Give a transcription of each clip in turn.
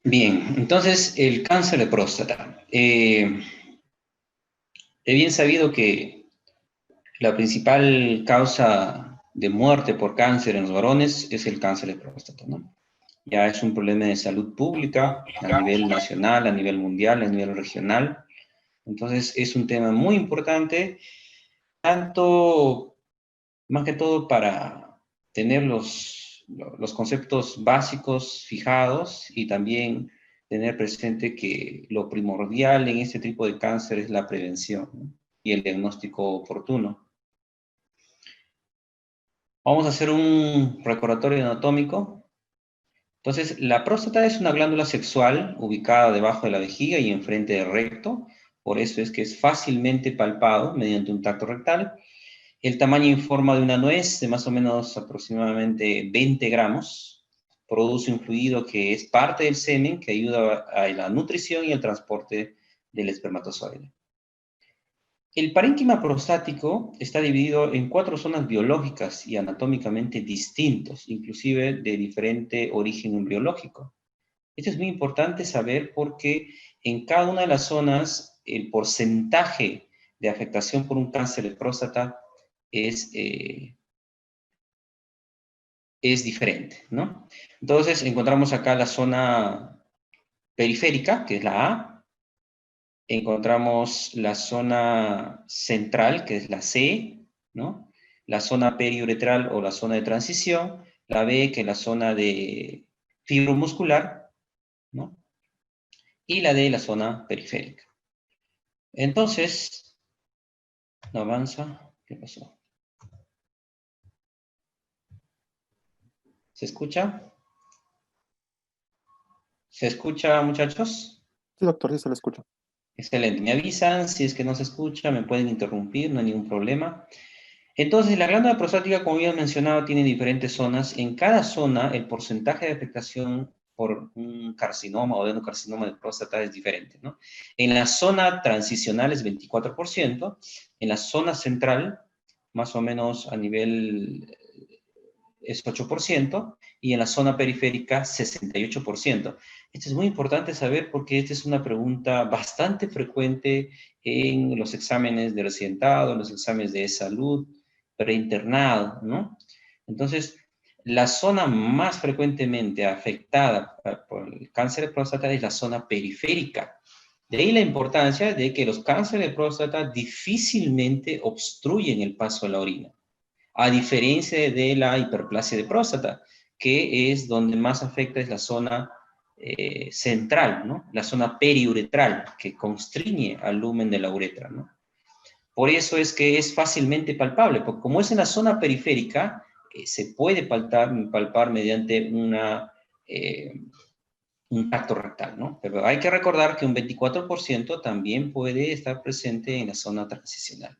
Bien, entonces el cáncer de próstata. Es bien sabido que la principal causa de muerte por cáncer en los varones es el cáncer de próstata, ¿no? Ya es un problema de salud pública a nivel nacional, a nivel mundial, a nivel regional. Entonces es un tema muy importante, tanto, más que todo para tener los conceptos básicos fijados y también tener presente que lo primordial en este tipo de cáncer es la prevención, ¿no? Y el diagnóstico oportuno. Vamos a hacer un recordatorio anatómico. Entonces, la próstata es una glándula sexual ubicada debajo de la vejiga y enfrente del recto. Por eso es que es fácilmente palpado mediante un tacto rectal. El tamaño y forma de una nuez, de más o menos aproximadamente 20 gramos, produce un fluido que es parte del semen, que ayuda a la nutrición y el transporte del espermatozoide. El parénquima prostático está dividido en 4 zonas biológicas y anatómicamente distintos, inclusive de diferente origen embriológico. Esto es muy importante saber porque en cada una de las zonas el porcentaje de afectación por un cáncer de próstata es, eh, es diferente, ¿no? Entonces encontramos acá la zona periférica, que es la A, encontramos la zona central, que es la C, ¿no? La zona periuretral o la zona de transición, la B, que es la zona de fibromuscular, ¿no? Y la D, la zona periférica. Entonces, no avanza. ¿Qué pasó? ¿Se escucha? ¿Se escucha, muchachos? Sí, doctor, sí se lo escucho. Excelente. Me avisan si es que no se escucha, me pueden interrumpir, no hay ningún problema. Entonces, la glándula prostática, como ya he mencionado, tiene diferentes zonas. En cada zona, el porcentaje de afectación por un carcinoma o adenocarcinoma de próstata es diferente, ¿no? En la zona transicional es 24%, en la zona central, más o menos a nivel es 8%, y en la zona periférica 68%. Esto es muy importante saber porque esta es una pregunta bastante frecuente en los exámenes de residentado, en los exámenes de salud preinternado, ¿no? Entonces, la zona más frecuentemente afectada por el cáncer de próstata es la zona periférica. De ahí la importancia de que los cánceres de próstata difícilmente obstruyen el paso de la orina, a diferencia de la hiperplasia de próstata, que es donde más afecta es la zona central, ¿no? La zona periuretral, que constriñe al lumen de la uretra, ¿no? Por eso es que es fácilmente palpable, porque como es en la zona periférica, se puede palpar mediante un tacto rectal, ¿no? Pero hay que recordar que un 24% también puede estar presente en la zona transicional.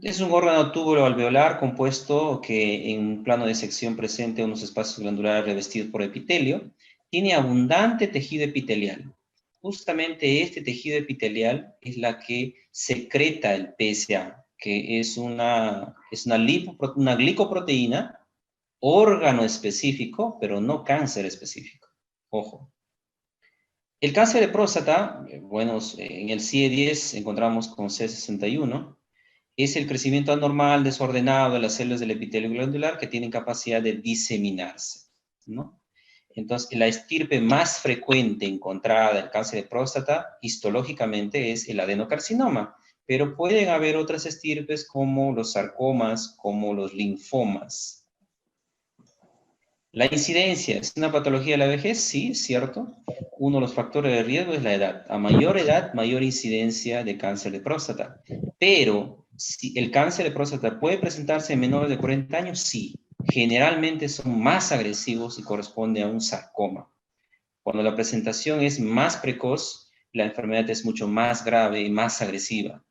Es un órgano túbulo-alveolar compuesto que en un plano de sección presente unos espacios glandulares revestidos por epitelio. Tiene abundante tejido epitelial. Justamente este tejido epitelial es la que secreta el PSA, que es una glicoproteína, órgano específico, pero no cáncer específico. Ojo. El cáncer de próstata, bueno, en el CIE10 encontramos con C61, es el crecimiento anormal, desordenado de las células del epitelio glandular que tienen capacidad de diseminarse, ¿no? Entonces, la estirpe más frecuente encontrada del cáncer de próstata, histológicamente, es el adenocarcinoma, pero pueden haber otras estirpes como los sarcomas, como los linfomas. La incidencia, ¿es una patología de la vejez? Sí, es cierto. Uno de los factores de riesgo es la edad. A mayor edad, mayor incidencia de cáncer de próstata. Pero, si el cáncer de próstata puede presentarse en menores de 40 años, sí. Generalmente son más agresivos y corresponde a un sarcoma. Cuando la presentación es más precoz, la enfermedad es mucho más grave y más agresiva.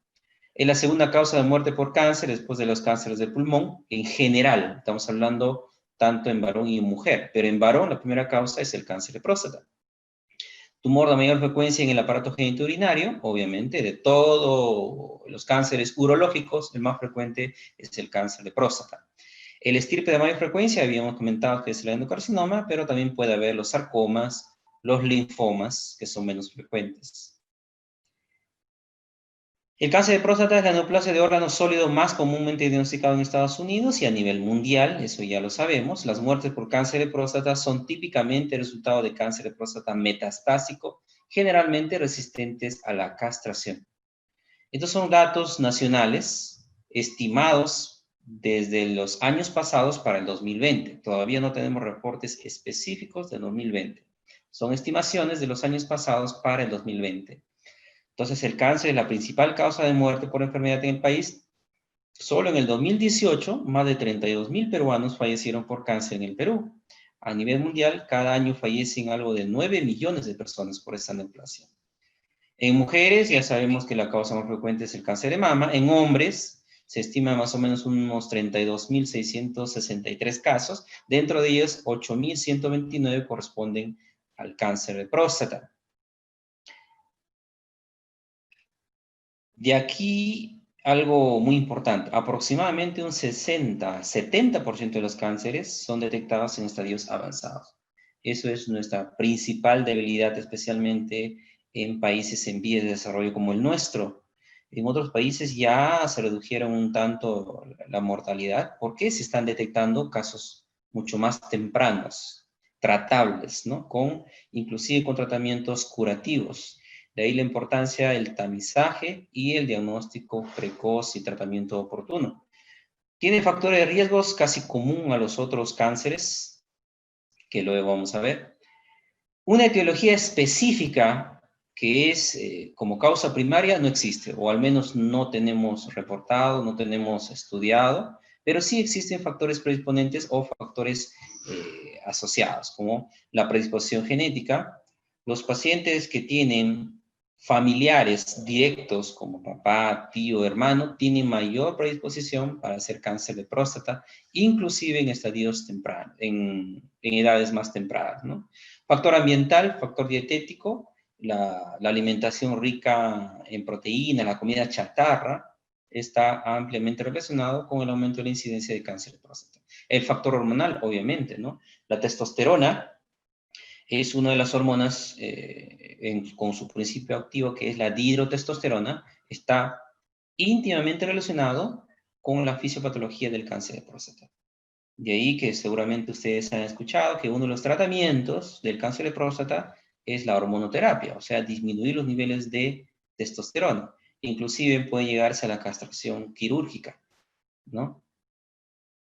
Es la segunda causa de muerte por cáncer después de los cánceres del pulmón, en general. Estamos hablando tanto en varón y en mujer, pero en varón la primera causa es el cáncer de próstata. Tumor de mayor frecuencia en el aparato genitourinario, obviamente, de todos los cánceres urológicos, el más frecuente es el cáncer de próstata. El estirpe de mayor frecuencia, habíamos comentado que es el endocarcinoma, pero también puede haber los sarcomas, los linfomas, que son menos frecuentes. El cáncer de próstata es la neoplasia de órgano sólido más comúnmente diagnosticado en Estados Unidos y a nivel mundial, eso ya lo sabemos. Las muertes por cáncer de próstata son típicamente resultado de cáncer de próstata metastásico, generalmente resistentes a la castración. Estos son datos nacionales estimados desde los años pasados para el 2020. Todavía no tenemos reportes específicos del 2020. Son estimaciones de los años pasados para el 2020. Entonces, el cáncer es la principal causa de muerte por enfermedad en el país. Solo en el 2018, más de 32.000 peruanos fallecieron por cáncer en el Perú. A nivel mundial, cada año fallecen algo de 9 millones de personas por esta neoplasia. En mujeres, ya sabemos que la causa más frecuente es el cáncer de mama. En hombres, se estima más o menos unos 32.663 casos. Dentro de ellos, 8.129 corresponden al cáncer de próstata. De aquí algo muy importante, aproximadamente un 60-70% de los cánceres son detectados en estadios avanzados. Eso es nuestra principal debilidad, especialmente en países en vías de desarrollo como el nuestro. En otros países ya se redujeron un tanto la mortalidad porque se están detectando casos mucho más tempranos, tratables, ¿no? Inclusive con tratamientos curativos. De ahí la importancia del tamizaje y el diagnóstico precoz y tratamiento oportuno. Tiene factores de riesgos casi común a los otros cánceres, que luego vamos a ver. Una etiología específica que es como causa primaria no existe, o al menos no tenemos reportado, no tenemos estudiado, pero sí existen factores predisponentes o factores asociados, como la predisposición genética. Los pacientes que tienen familiares directos como papá, tío, hermano, tienen mayor predisposición para hacer cáncer de próstata, inclusive en estadios tempranos, en edades más tempranas, ¿no? Factor ambiental, factor dietético, la alimentación rica en proteína, la comida chatarra, está ampliamente relacionado con el aumento de la incidencia de cáncer de próstata. El factor hormonal, obviamente, ¿no? La testosterona es una de las hormonas con su principio activo, que es la dihidrotestosterona, está íntimamente relacionado con la fisiopatología del cáncer de próstata. De ahí que seguramente ustedes han escuchado que uno de los tratamientos del cáncer de próstata es la hormonoterapia, o sea, disminuir los niveles de testosterona. Inclusive puede llegarse a la castración quirúrgica, ¿no?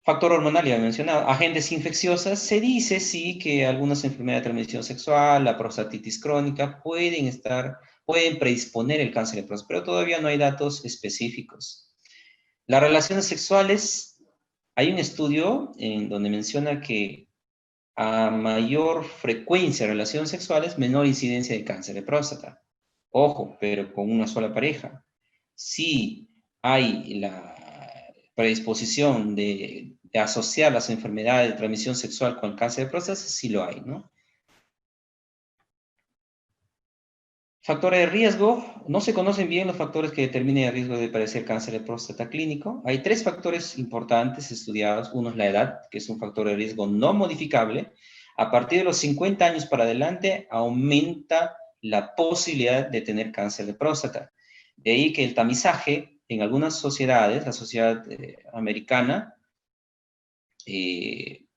Factor hormonal, ya he mencionado. Agentes infecciosas, se dice sí que algunas enfermedades de transmisión sexual, la prostatitis crónica, pueden predisponer el cáncer de próstata, pero todavía no hay datos específicos. Las relaciones sexuales, hay un estudio en donde menciona que a mayor frecuencia de relaciones sexuales, menor incidencia de cáncer de próstata. Ojo, pero con una sola pareja. Si hay la predisposición de asociar las enfermedades de transmisión sexual con el cáncer de próstata, sí lo hay, ¿no? Factores de riesgo. No se conocen bien los factores que determinen el riesgo de padecer cáncer de próstata clínico. Hay 3 factores importantes estudiados. Uno es la edad, que es un factor de riesgo no modificable. A partir de los 50 años para adelante, aumenta la posibilidad de tener cáncer de próstata. De ahí que el tamizaje, en algunas sociedades, la sociedad americana,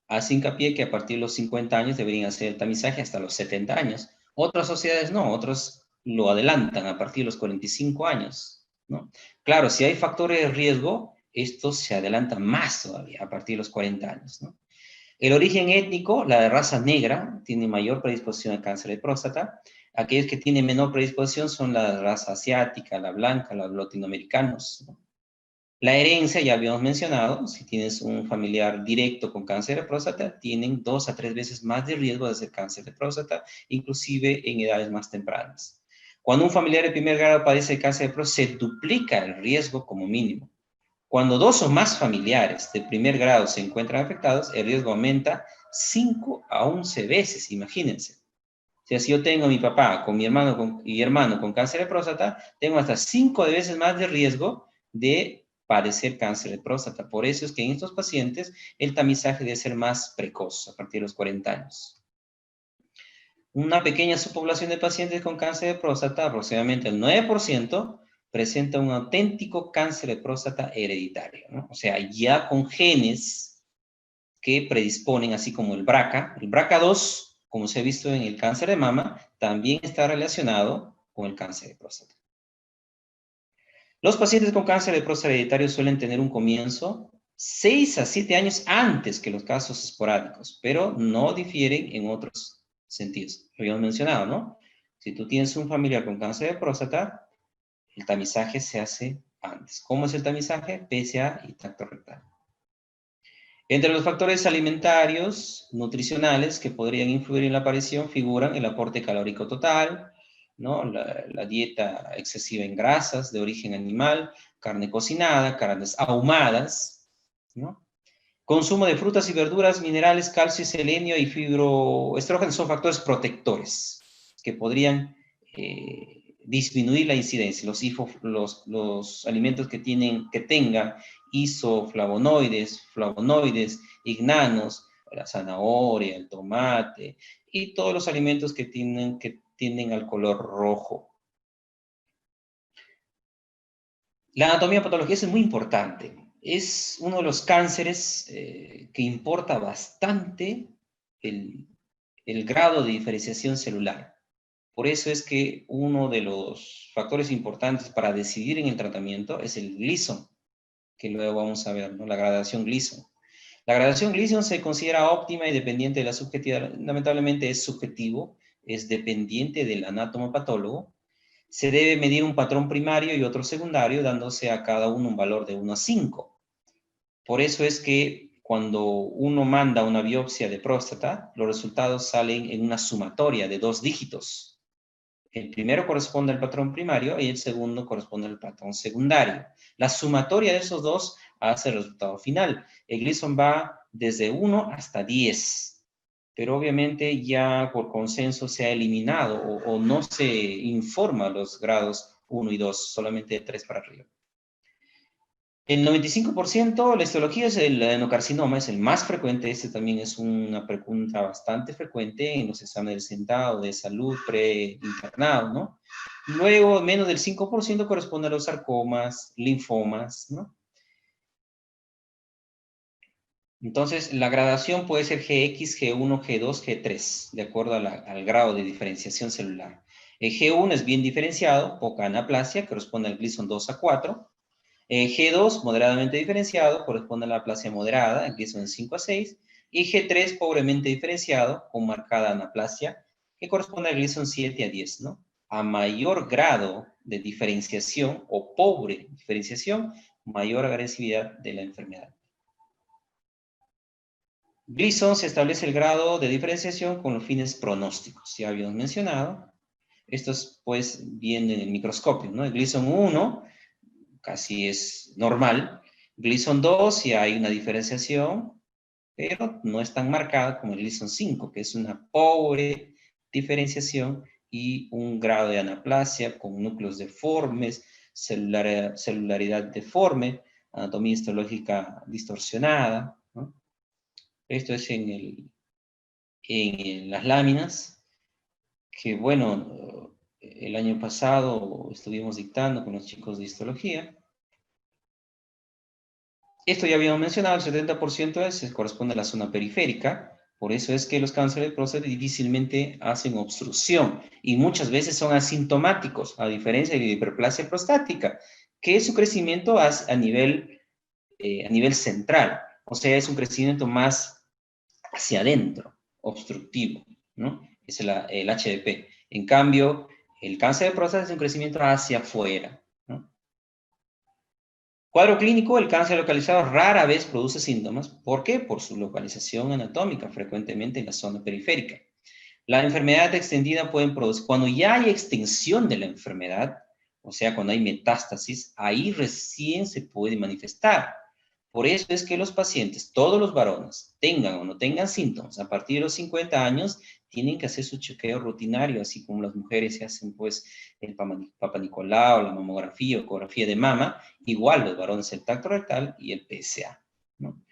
hace hincapié que a partir de los 50 años deberían hacer el tamizaje hasta los 70 años. Otras sociedades no, otros lo adelantan a partir de los 45 años, ¿no? Claro, si hay factores de riesgo, estos se adelantan más todavía a partir de los 40 años, ¿no? El origen étnico, la de raza negra, tiene mayor predisposición al cáncer de próstata. Aquellos que tienen menor predisposición son la raza asiática, la blanca, los latinoamericanos, ¿no? La herencia, ya habíamos mencionado, si tienes un familiar directo con cáncer de próstata, tienen 2 a 3 veces más de riesgo de hacer cáncer de próstata, inclusive en edades más tempranas. Cuando un familiar de primer grado padece cáncer de próstata, se duplica el riesgo como mínimo. Cuando 2 o más familiares de primer grado se encuentran afectados, el riesgo aumenta 5 a 11 veces, imagínense. O sea, si yo tengo a mi papá con mi hermano y hermano con cáncer de próstata, tengo hasta 5 veces más de riesgo de padecer cáncer de próstata. Por eso es que en estos pacientes el tamizaje debe ser más precoz, a partir de los 40 años. Una pequeña subpoblación de pacientes con cáncer de próstata, aproximadamente el 9%, presenta un auténtico cáncer de próstata hereditario, ¿no? O sea, ya con genes que predisponen, así como el BRCA2, como se ha visto en el cáncer de mama, también está relacionado con el cáncer de próstata. Los pacientes con cáncer de próstata hereditario suelen tener un comienzo 6 a 7 años antes que los casos esporádicos, pero no difieren en otros sentidos. Lo habíamos mencionado, ¿no? Si tú tienes un familiar con cáncer de próstata, el tamizaje se hace antes. ¿Cómo es el tamizaje? PSA y tacto rectal. Entre los factores alimentarios, nutricionales, que podrían influir en la aparición, figuran el aporte calórico total, ¿no? La dieta excesiva en grasas de origen animal, carne cocinada, carnes ahumadas, ¿no? Consumo de frutas y verduras, minerales, calcio, selenio y fibroestrógenos son factores protectores que podrían disminuir la incidencia. Los alimentos que tengan isoflavonoides, flavonoides, ignanos, la zanahoria, el tomate y todos los alimentos que tienden al color rojo. La anatomía patología es muy importante. Es uno de los cánceres que importa bastante el grado de diferenciación celular. Por eso es que uno de los factores importantes para decidir en el tratamiento es el Gleason, que luego vamos a ver, ¿no? La gradación Gleason. La gradación Gleason se considera óptima y dependiente de la subjetividad. Lamentablemente es subjetivo, es dependiente del anatomopatólogo. Se debe medir un patrón primario y otro secundario, dándose a cada uno un valor de 1 a 5. Por eso es que cuando uno manda una biopsia de próstata, los resultados salen en una sumatoria de 2 dígitos. El primero corresponde al patrón primario y el segundo corresponde al patrón secundario. La sumatoria de esos dos hace el resultado final. El Gleason va desde 1 hasta 10. Pero obviamente ya por consenso se ha eliminado o no se informa los grados 1 y 2, solamente de 3 para arriba. El 95%, la histología es el adenocarcinoma, es el más frecuente. Este también es una pregunta bastante frecuente en los exámenes de sentado, de salud pre-internado, ¿no? Luego, menos del 5% corresponde a los sarcomas, linfomas, ¿no? Entonces, la gradación puede ser GX, G1, G2, G3, de acuerdo al grado de diferenciación celular. El G1 es bien diferenciado, poca anaplasia, corresponde al Gleason 2 a 4. G2, moderadamente diferenciado, corresponde a la aplasia moderada, el Gleason 5 a 6. Y G3, pobremente diferenciado, con marcada anaplasia, que corresponde al Gleason 7 a 10, ¿no? A mayor grado de diferenciación o pobre diferenciación, mayor agresividad de la enfermedad. Gleason se establece el grado de diferenciación con los fines pronósticos. Ya habíamos mencionado. Estos, pues, vienen en el microscopio, ¿no? El Gleason 1 casi es normal. Gleason 2 ya hay una diferenciación, pero no es tan marcada como el Gleason 5, que es una pobre diferenciación y un grado de anaplasia con núcleos deformes, celularidad deforme, anatomía histológica distorsionada, ¿no? Esto es en las láminas, que bueno, el año pasado estuvimos dictando con los chicos de histología. Esto ya habíamos mencionado, el 70% se corresponde a la zona periférica, por eso es que los cánceres de próstata difícilmente hacen obstrucción y muchas veces son asintomáticos, a diferencia de la hiperplasia prostática, que es su crecimiento a nivel central, o sea, es un crecimiento más hacia adentro, obstructivo, ¿no? Es el HDP. En cambio, el cáncer de próstata es un crecimiento hacia afuera, ¿no? Cuadro clínico, el cáncer localizado rara vez produce síntomas. ¿Por qué? Por su localización anatómica, frecuentemente en la zona periférica. La enfermedad extendida pueden producir, cuando ya hay extensión de la enfermedad, o sea, cuando hay metástasis, ahí recién se puede manifestar. Por eso es que los pacientes, todos los varones, tengan o no tengan síntomas, a partir de los 50 años, tienen que hacer su chequeo rutinario, así como las mujeres se hacen, pues, el Papa Nicolau, la mamografía, ecografía de mama, igual los varones el tacto rectal y el PSA, ¿no?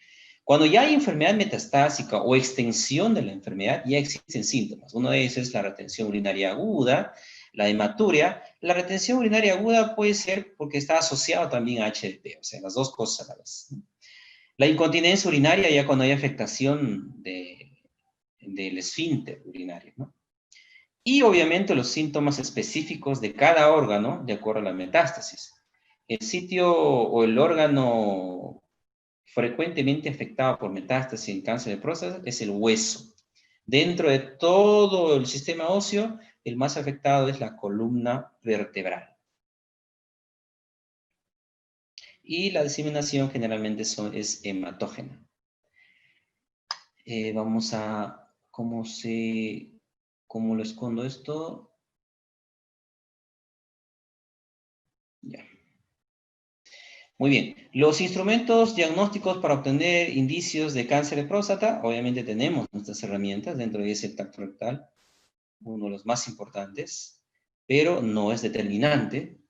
Cuando ya hay enfermedad metastásica o extensión de la enfermedad, ya existen síntomas. Uno de ellos es la retención urinaria aguda, la hematuria. La retención urinaria aguda puede ser porque está asociado también a HDP, o sea, las dos cosas a la vez. La incontinencia urinaria ya cuando hay afectación del esfínter urinario, ¿no? Y obviamente los síntomas específicos de cada órgano de acuerdo a la metástasis. El sitio o el órgano frecuentemente afectado por metástasis en cáncer de próstata es el hueso. Dentro de todo el sistema óseo, el más afectado es la columna vertebral. Y la diseminación generalmente es hematógena. Vamos a, ¿cómo lo escondo esto? Ya. Muy bien. Los instrumentos diagnósticos para obtener indicios de cáncer de próstata, obviamente tenemos nuestras herramientas, dentro de ese tacto rectal, uno de los más importantes, pero no es determinante.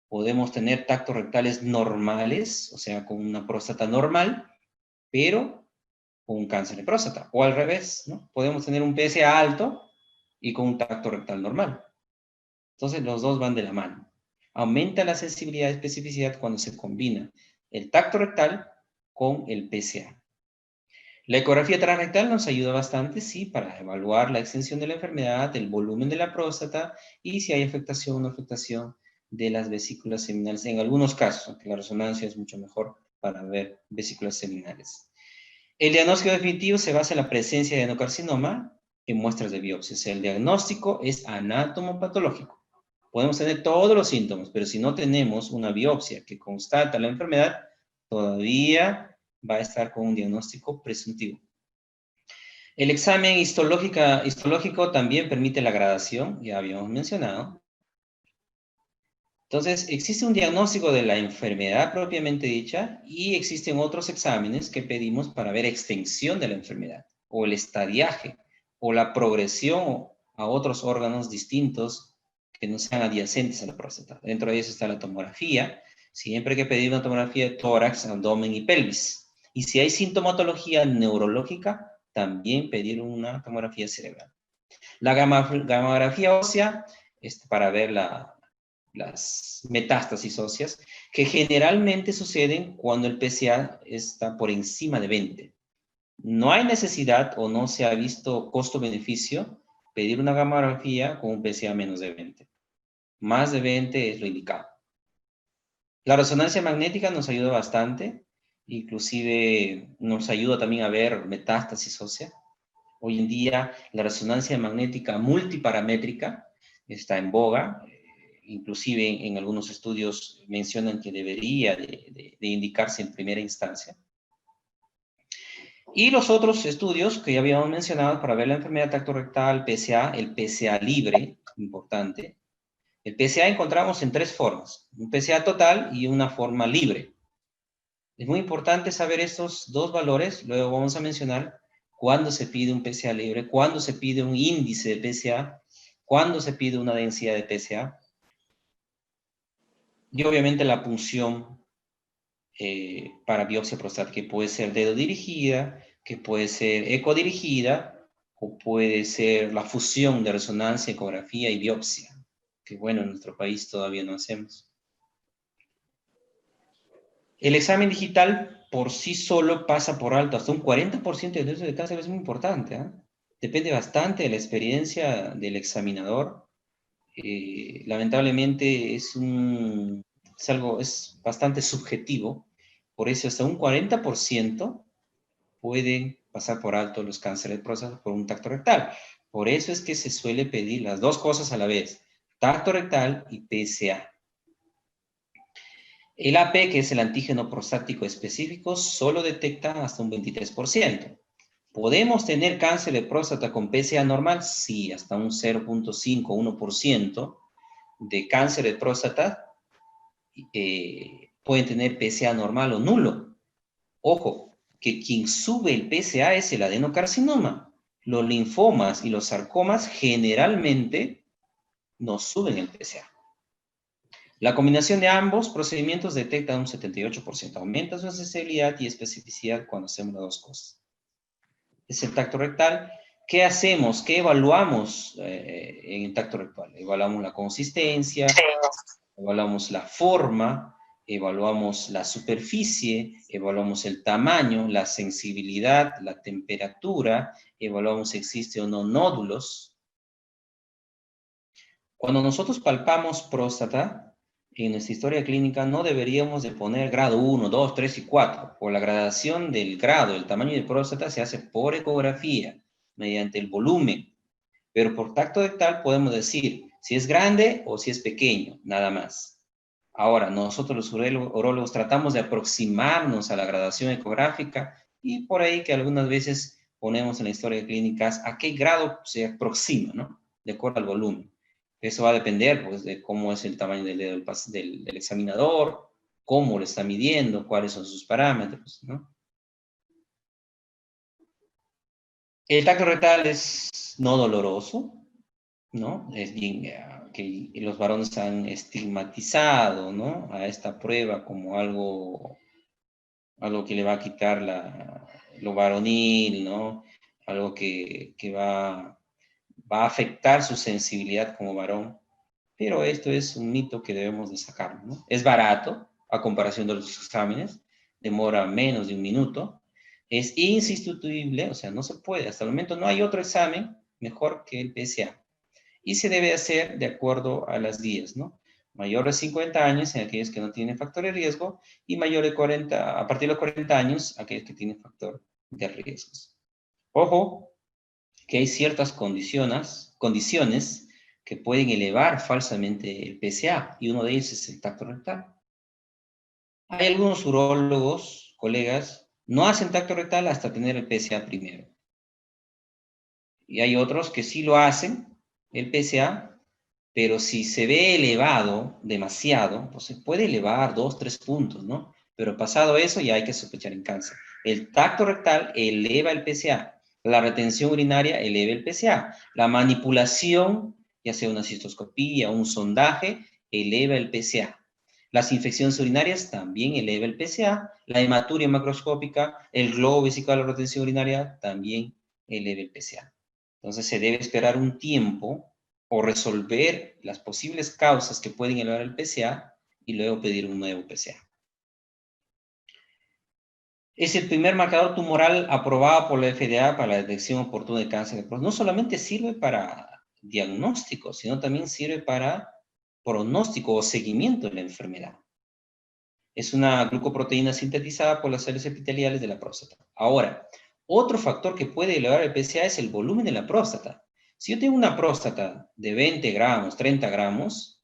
Podemos tener tactos rectales normales, o sea, con una próstata normal, pero con un cáncer de próstata. O al revés, ¿no? Podemos tener un PSA alto y con un tacto rectal normal. Entonces, los dos van de la mano. Aumenta la sensibilidad y especificidad cuando se combina el tacto rectal con el PSA. La ecografía transrectal nos ayuda bastante, sí, para evaluar la extensión de la enfermedad, el volumen de la próstata y si hay afectación o no afectación de las vesículas seminales. En algunos casos, aunque la resonancia es mucho mejor para ver vesículas seminales. El diagnóstico definitivo se basa en la presencia de adenocarcinoma en muestras de biopsia. O sea, el diagnóstico es anatomopatológico. Podemos tener todos los síntomas, pero si no tenemos una biopsia que constata la enfermedad, todavía va a estar con un diagnóstico presuntivo. El examen histológico también permite la gradación, ya habíamos mencionado. Entonces, existe un diagnóstico de la enfermedad propiamente dicha y existen otros exámenes que pedimos para ver extensión de la enfermedad, o el estadiaje, o la progresión a otros órganos distintos que no sean adyacentes a la próstata. Dentro de eso está la tomografía. Siempre hay que pedir una tomografía de tórax, abdomen y pelvis. Y si hay sintomatología neurológica, también pedir una tomografía cerebral. La gamografía ósea es para ver las metástasis óseas, que generalmente suceden cuando el PSA está por encima de 20. No hay necesidad o no se ha visto costo-beneficio pedir una gamografía con un PSA menos de 20. Más de 20 es lo indicado. La resonancia magnética nos ayuda bastante, inclusive nos ayuda también a ver metástasis ósea. Hoy en día la resonancia magnética multiparamétrica está en boga, inclusive en algunos estudios mencionan que debería de indicarse en primera instancia. Y los otros estudios que ya habíamos mencionado para ver la enfermedad tacto rectal, PSA, el PSA libre, importante. El PSA encontramos en tres formas, un PSA total y una forma libre. Es muy importante saber estos dos valores, luego vamos a mencionar cuándo se pide un PSA libre, cuándo se pide un índice de PSA, cuándo se pide una densidad de PSA. Y obviamente la punción para biopsia prostática, que puede ser dedo dirigida, que puede ser ecodirigida, o puede ser la fusión de resonancia, ecografía y biopsia, que bueno, en nuestro país todavía no hacemos. El examen digital por sí solo pasa por alto, hasta un 40% de riesgo de cáncer es muy importante, ¿eh? Depende bastante de la experiencia del examinador. Lamentablemente es bastante subjetivo, por eso hasta un 40% pueden pasar por alto los cánceres de próstata por un tacto rectal. Por eso es que se suele pedir las dos cosas a la vez, tacto rectal y PSA. El AP, que es el antígeno prostático específico, solo detecta hasta un 23%. ¿Podemos tener cáncer de próstata con PSA normal? Sí, hasta un 0.5, 1% de cáncer de próstata pueden tener PSA normal o nulo. Ojo, que quien sube el PSA es el adenocarcinoma. los linfomas y los sarcomas generalmente no suben el PSA. La combinación de ambos procedimientos detecta un 78%. Aumenta su sensibilidad y especificidad cuando hacemos las dos cosas. Es el tacto rectal. ¿Qué hacemos? ¿Qué evaluamos en el tacto rectal? Evaluamos la consistencia, evaluamos la forma, evaluamos la superficie, evaluamos el tamaño, la sensibilidad, la temperatura, evaluamos si existe o no nódulos. Cuando nosotros palpamos próstata, en nuestra historia clínica no deberíamos de poner grado 1, 2, 3 y 4. Por la gradación del grado, el tamaño de próstata se hace por ecografía, mediante el volumen. Pero por tacto rectal podemos decir si es grande o si es pequeño, nada más. Ahora, nosotros los urólogos tratamos de aproximarnos a la gradación ecográfica y por ahí que algunas veces ponemos en la historia de clínicas a qué grado se aproxima, ¿no? De acuerdo al volumen. Eso va a depender, pues, de cómo es el tamaño del dedo del examinador, cómo lo está midiendo, cuáles son sus parámetros, ¿no? El tacto rectal es no doloroso, ¿no? Es bien, que los varones han estigmatizado, ¿no? A esta prueba como algo que le va a quitar lo varonil, ¿no? Algo que va a afectar su sensibilidad como varón. Pero esto es un mito que debemos de sacar, ¿no? Es barato a comparación de los exámenes, demora menos de un minuto, es insustituible, o sea, no se puede, hasta el momento no hay otro examen mejor que el PSA. Y se debe hacer de acuerdo a las guías, ¿no? Mayor de 50 años en aquellos que no tienen factor de riesgo y mayor de 40, a partir de los 40 años, aquellos que tienen factor de riesgos. Ojo, que hay ciertas condiciones que pueden elevar falsamente el PSA, y uno de ellos es el tacto rectal. Hay algunos urólogos, colegas, no hacen tacto rectal hasta tener el PSA primero. Y hay otros que sí lo hacen, el PSA, pero si se ve elevado demasiado, pues se puede elevar 2, 3 puntos, ¿no? Pero pasado eso ya hay que sospechar en cáncer. El tacto rectal eleva el PSA. La retención urinaria eleva el PSA. La manipulación, ya sea una cistoscopía o un sondaje, eleva el PSA. Las infecciones urinarias también eleva el PSA. La hematuria macroscópica, el globo vesical o retención urinaria también eleva el PSA. Entonces se debe esperar un tiempo o resolver las posibles causas que pueden elevar el PSA y luego pedir un nuevo PSA. Es el primer marcador tumoral aprobado por la FDA para la detección oportuna de cáncer de próstata. No solamente sirve para diagnóstico, sino también sirve para pronóstico o seguimiento de la enfermedad. Es una glucoproteína sintetizada por las células epiteliales de la próstata. Ahora, otro factor que puede elevar el PSA es el volumen de la próstata. Si yo tengo una próstata de 20 gramos, 30 gramos,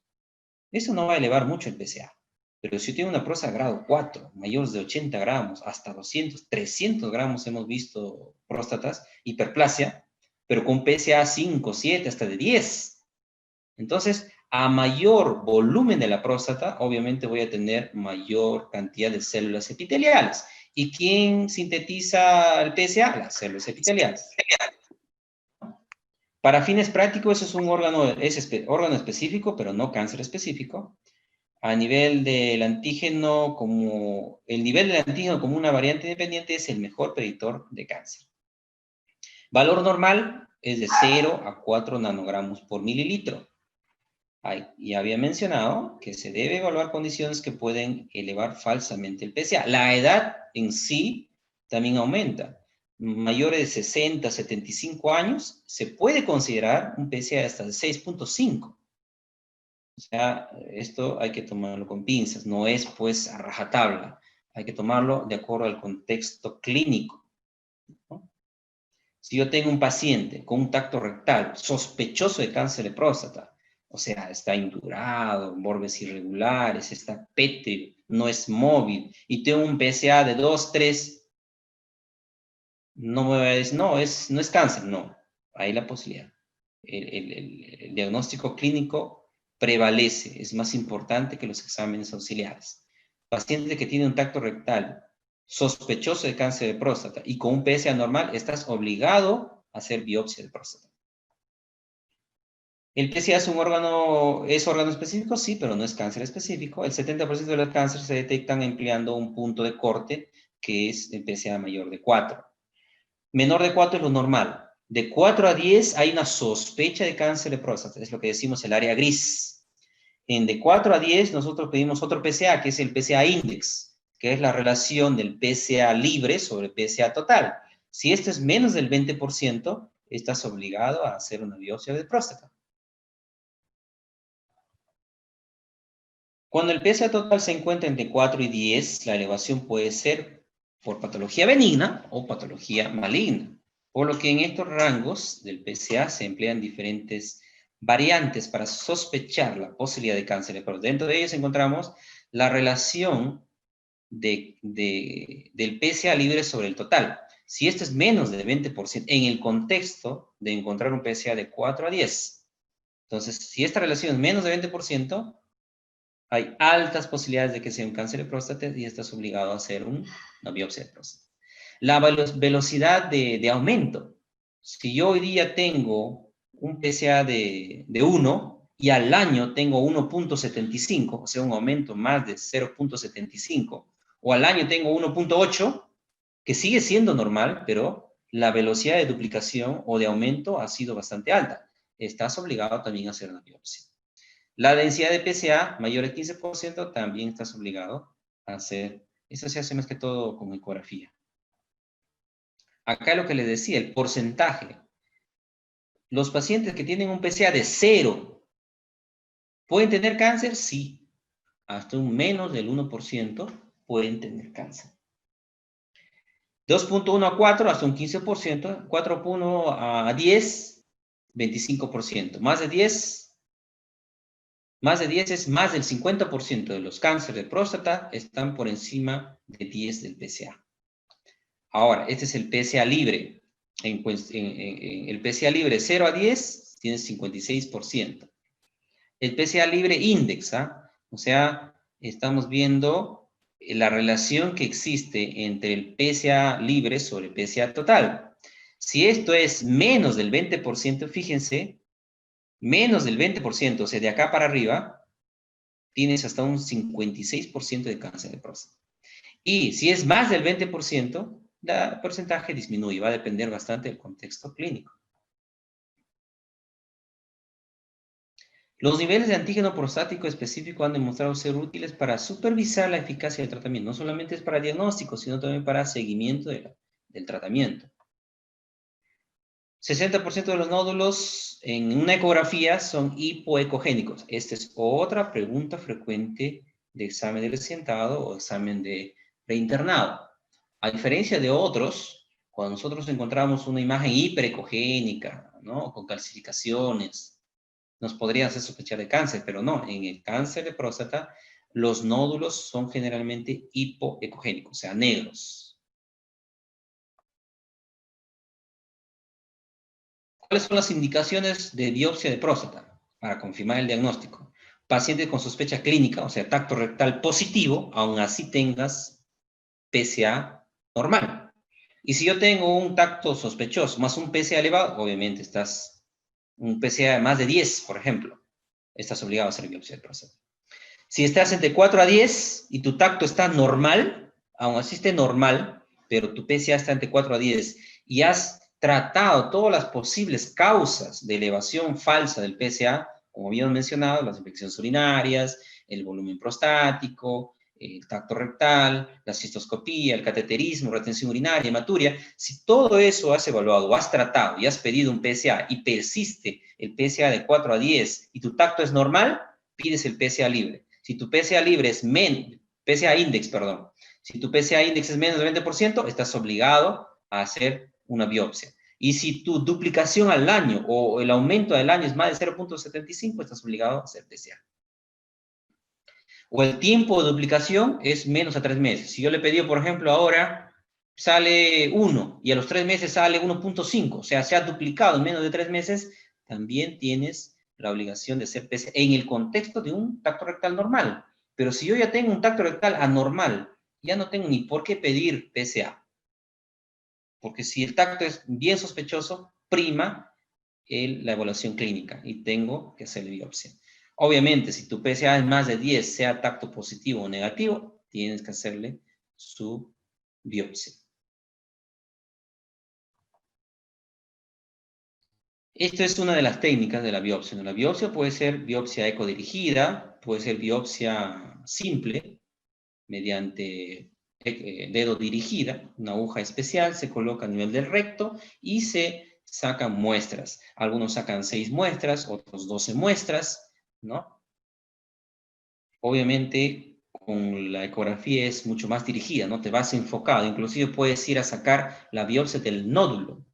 eso no va a elevar mucho el PSA. Pero si yo tengo una próstata grado 4, mayores de 80 gramos, hasta 200, 300 gramos hemos visto próstatas, hiperplasia, pero con PSA 5, 7, hasta de 10. Entonces, a mayor volumen de la próstata, obviamente voy a tener mayor cantidad de células epiteliales. ¿Y quién sintetiza el PSA? Las células epiteliales. Para fines prácticos, eso es un órgano, órgano específico, pero no cáncer específico. A nivel del antígeno, el nivel del antígeno como una variante independiente es el mejor predictor de cáncer. Valor normal es de 0 a 4 nanogramos por mililitro. Ya había mencionado que se debe evaluar condiciones que pueden elevar falsamente el PSA. La edad en sí también aumenta. Mayores de 60, 75 años, se puede considerar un PSA hasta de 6.5. O sea, esto hay que tomarlo con pinzas, no es pues a rajatabla. Hay que tomarlo de acuerdo al contexto clínico, ¿no? Si yo tengo un paciente con un tacto rectal sospechoso de cáncer de próstata, o sea, está indurado, bordes irregulares, está pétreo, no es móvil, y tengo un PSA de 2, 3, no me voy a decir, no es cáncer, no. Hay la posibilidad. El diagnóstico clínico prevalece, es más importante que los exámenes auxiliares. Paciente que tiene un tacto rectal sospechoso de cáncer de próstata y con un PSA normal, estás obligado hacer biopsia de próstata. ¿El PSA es órgano específico? Sí, pero no es cáncer específico. El 70% de los cánceres se detectan empleando un punto de corte, que es el PSA mayor de 4. Menor de 4 es lo normal. De 4 a 10 hay una sospecha de cáncer de próstata, es lo que decimos el área gris. De 4 a 10 nosotros pedimos otro PSA, que es el PSA index, que es la relación del PSA libre sobre PSA total. Si esto es menos del 20%, estás obligado a hacer una biopsia de próstata. Cuando el PSA total se encuentra entre 4 y 10, la elevación puede ser por patología benigna o patología maligna. Por lo que en estos rangos del PSA se emplean diferentes variantes para sospechar la posibilidad de cáncer de próstata. Dentro de ellos encontramos la relación del PSA libre sobre el total. Si esto es menos del 20%, en el contexto de encontrar un PSA de 4 a 10. Entonces, si esta relación es menos del 20%, hay altas posibilidades de que sea un cáncer de próstata y estás obligado a hacer una biopsia de próstata. La velocidad de aumento. Si yo hoy día tengo un PSA de 1 y al año tengo 1.75, o sea, un aumento más de 0.75, o al año tengo 1.8, que sigue siendo normal, pero la velocidad de duplicación o de aumento ha sido bastante alta. Estás obligado también a hacer una biopsia. La densidad de PSA mayor de 15%, también estás obligado a hacer. Eso se hace más que todo con ecografía. Acá lo que les decía, el porcentaje. Los pacientes que tienen un PSA de 0, ¿pueden tener cáncer? Sí. Hasta un menos del 1% pueden tener cáncer. 2.1 a 4, hasta un 15%. 4.1 a 10, 25%. Más de 10 es más del 50% de los cánceres de próstata están por encima de 10 del PSA. Ahora, este es el PSA libre. El PSA libre 0 a 10 tiene 56%. El PSA libre index, o sea, estamos viendo la relación que existe entre el PSA libre sobre el PSA total. Si esto es menos del 20%, fíjense, menos del 20%, o sea, de acá para arriba, tienes hasta un 56% de cáncer de próstata. Y si es más del 20%, el porcentaje disminuye, va a depender bastante del contexto clínico. Los niveles de antígeno prostático específico han demostrado ser útiles para supervisar la eficacia del tratamiento. No solamente es para diagnóstico, sino también para seguimiento del tratamiento. 60% de los nódulos en una ecografía son hipoecogénicos. Esta es otra pregunta frecuente de examen de recientado o examen de reinternado. A diferencia de otros, cuando nosotros encontramos una imagen hiperecogénica, ¿no? Con calcificaciones, nos podría hacer sospechar de cáncer, pero no, en el cáncer de próstata, los nódulos son generalmente hipoecogénicos, o sea, negros. ¿Cuáles son las indicaciones de biopsia de próstata para confirmar el diagnóstico? Paciente con sospecha clínica, o sea, tacto rectal positivo, aún así tengas PSA normal. Y si yo tengo un tacto sospechoso más un PSA elevado, obviamente estás, un PSA de más de 10, por ejemplo, estás obligado a hacer biopsia de próstata. Si estás entre 4 a 10 y tu tacto está normal, aún así esté normal, pero tu PSA está entre 4 a 10 y has tratado todas las posibles causas de elevación falsa del PSA, como habíamos mencionado, las infecciones urinarias, el volumen prostático, el tacto rectal, la cistoscopía, el cateterismo, retención urinaria, hematuria, si todo eso has evaluado, has tratado y has pedido un PSA y persiste el PSA de 4 a 10 y tu tacto es normal, pides el PSA libre. Si tu PSA libre es PSA index, perdón. Si tu PSA index es menos del 20%, estás obligado a hacer una biopsia. Y si tu duplicación al año o el aumento del año es más de 0.75, estás obligado a hacer PSA. O el tiempo de duplicación es menos a 3 meses. Si yo le pedí, por ejemplo, ahora sale 1 y a los 3 meses sale 1.5, o sea, se ha duplicado en menos de 3 meses, también tienes la obligación de hacer PSA en el contexto de un tacto rectal normal. Pero si yo ya tengo un tacto rectal anormal, ya no tengo ni por qué pedir PSA. Porque si el tacto es bien sospechoso, prima la evaluación clínica y tengo que hacer la biopsia. Obviamente, si tu PSA es más de 10, sea tacto positivo o negativo, tienes que hacerle su biopsia. Esta es una de las técnicas de la biopsia. La biopsia puede ser biopsia ecodirigida, puede ser biopsia simple, mediante dedo dirigida, una aguja especial se coloca a nivel del recto y se sacan muestras. Algunos sacan 6 muestras, otros 12 muestras, ¿no? Obviamente, con la ecografía es mucho más dirigida, ¿no? Te vas enfocado, inclusive puedes ir a sacar la biopsia del nódulo.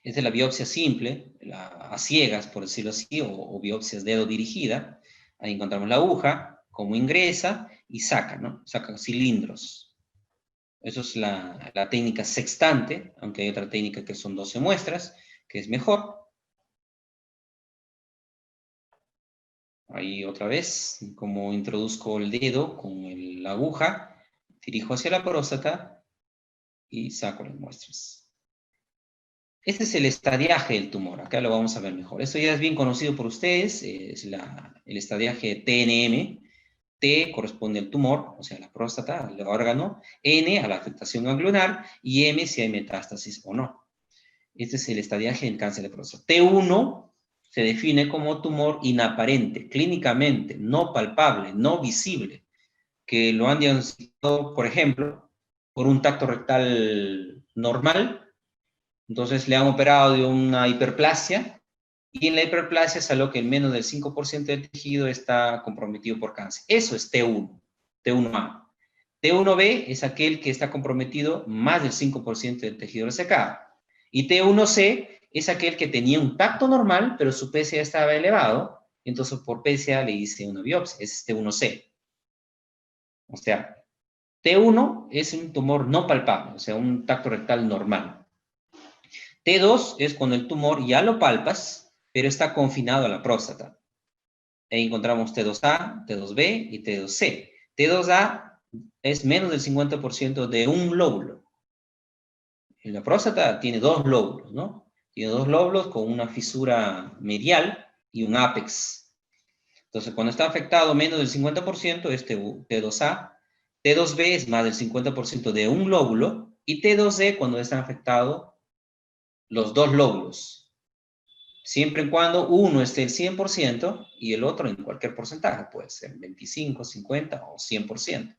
Esta es la biopsia simple, a ciegas, por decirlo así, o biopsias dedo dirigida. Ahí encontramos la aguja, cómo ingresa y saca, ¿no? Saca cilindros. Eso es la técnica sextante, aunque hay otra técnica que son 12 muestras, que es mejor. Ahí otra vez, como introduzco el dedo con la aguja, dirijo hacia la próstata y saco las muestras. Este es el estadiaje del tumor, acá lo vamos a ver mejor. Esto ya es bien conocido por ustedes, es el estadiaje TNM. T corresponde al tumor, o sea, la próstata, al órgano, N a la afectación ganglionar y M si hay metástasis o no. Este es el estadiaje del cáncer de próstata. T1 se define como tumor inaparente, clínicamente, no palpable, no visible, que lo han diagnosticado, por ejemplo, por un tacto rectal normal. Entonces le han operado de una hiperplasia y en la hiperplasia salió que menos del 5% del tejido está comprometido por cáncer. Eso es T1, T1A. T1B es aquel que está comprometido más del 5% del tejido resecado. Y T1C es aquel que tenía un tacto normal, pero su PSA estaba elevado, entonces por PSA le hice una biopsia, es T1C. O sea, T1 es un tumor no palpable, o sea, un tacto rectal normal. T2 es cuando el tumor ya lo palpas, pero está confinado a la próstata. Ahí encontramos T2A, T2B y T2C. T2A es menos del 50% de un lóbulo. En la próstata tiene 2 lóbulos, ¿no? Tiene 2 lóbulos con una fisura medial y un ápex. Entonces, cuando está afectado menos del 50% es T2A. T2B es más del 50% de un lóbulo. Y T2D cuando está afectado los 2 lóbulos. Siempre y cuando uno esté el 100% y el otro en cualquier porcentaje. Puede ser 25, 50 o 100%.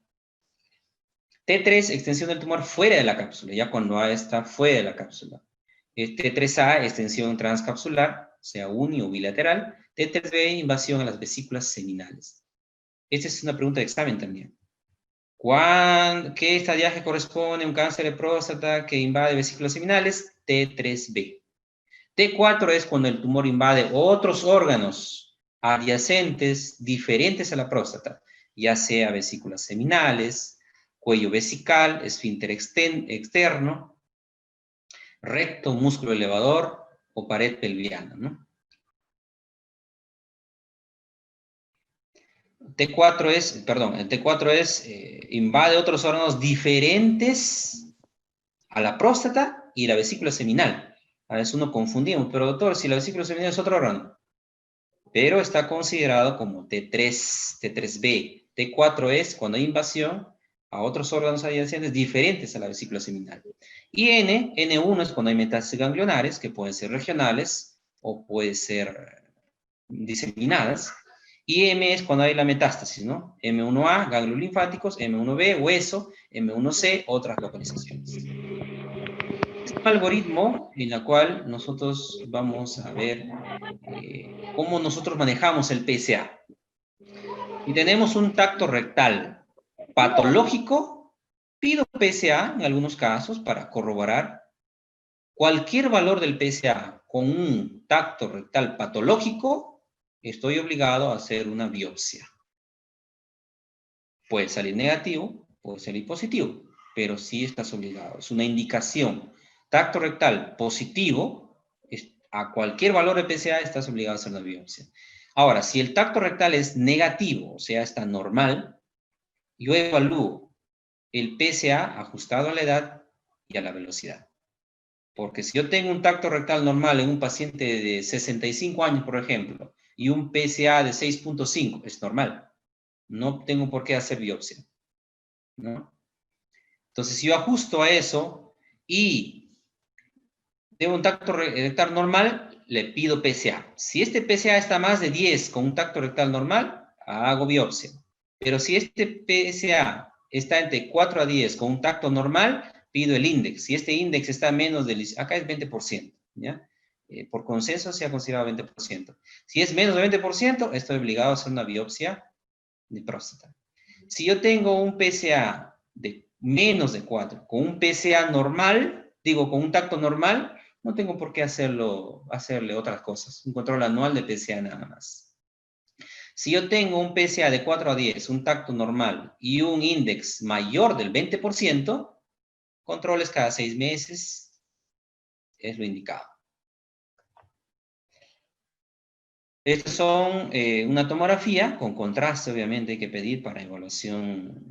T3, extensión del tumor fuera de la cápsula, ya cuando A está fuera de la cápsula. T3A, extensión transcapsular, sea uni o bilateral. T3B, invasión a las vesículas seminales. Esta es una pregunta de examen también. ¿Qué estadiaje corresponde a un cáncer de próstata que invade vesículas seminales? T3B. T4 es cuando el tumor invade otros órganos adyacentes, diferentes a la próstata, ya sea vesículas seminales, cuello vesical, esfínter externo, recto, músculo elevador o pared pelviana, ¿no? El T4 es, invade otros órganos diferentes a la próstata y la vesícula seminal. A veces uno confundimos, pero doctor, si la vesícula seminal es otro órgano, pero está considerado como T3, T3B. T4 es cuando hay invasión a otros órganos adyacentes diferentes a la vesícula seminal. Y N1 es cuando hay metástasis ganglionares, que pueden ser regionales o pueden ser diseminadas. Y M es cuando hay la metástasis, ¿no? M1A, ganglios linfáticos, M1B, hueso, M1C, otras localizaciones. Es un algoritmo en el cual nosotros vamos a ver cómo nosotros manejamos el PSA. Y tenemos un tacto rectal patológico, pido PSA en algunos casos para corroborar cualquier valor del PSA con un tacto rectal patológico, estoy obligado a hacer una biopsia. Puede salir negativo, puede salir positivo, pero sí estás obligado. Es una indicación. Tacto rectal positivo, a cualquier valor de PSA estás obligado a hacer una biopsia. Ahora, si el tacto rectal es negativo, o sea, está normal, yo evalúo el PSA ajustado a la edad y a la velocidad. Porque si yo tengo un tacto rectal normal en un paciente de 65 años, por ejemplo, y un PSA de 6.5, es normal. No tengo por qué hacer biopsia, ¿no? Entonces, si yo ajusto a eso y tengo un tacto rectal normal, le pido PSA. Si este PSA está más de 10 con un tacto rectal normal, hago biopsia. Pero si este PSA está entre 4 a 10 con un tacto normal, pido el índice. Si este índice está menos del... Acá es 20%, ¿ya? Por consenso se ha considerado 20%. Si es menos de 20%, estoy obligado a hacer una biopsia de próstata. Si yo tengo un PSA de menos de 4, con un PSA normal, digo, con un tacto normal, no tengo por qué hacerle otras cosas. Un control anual de PSA nada más. Si yo tengo un PSA de 4 a 10, un tacto normal y un índice mayor del 20%, controles cada 6 meses es lo indicado. Estas son una tomografía con contraste, obviamente, hay que pedir para evaluación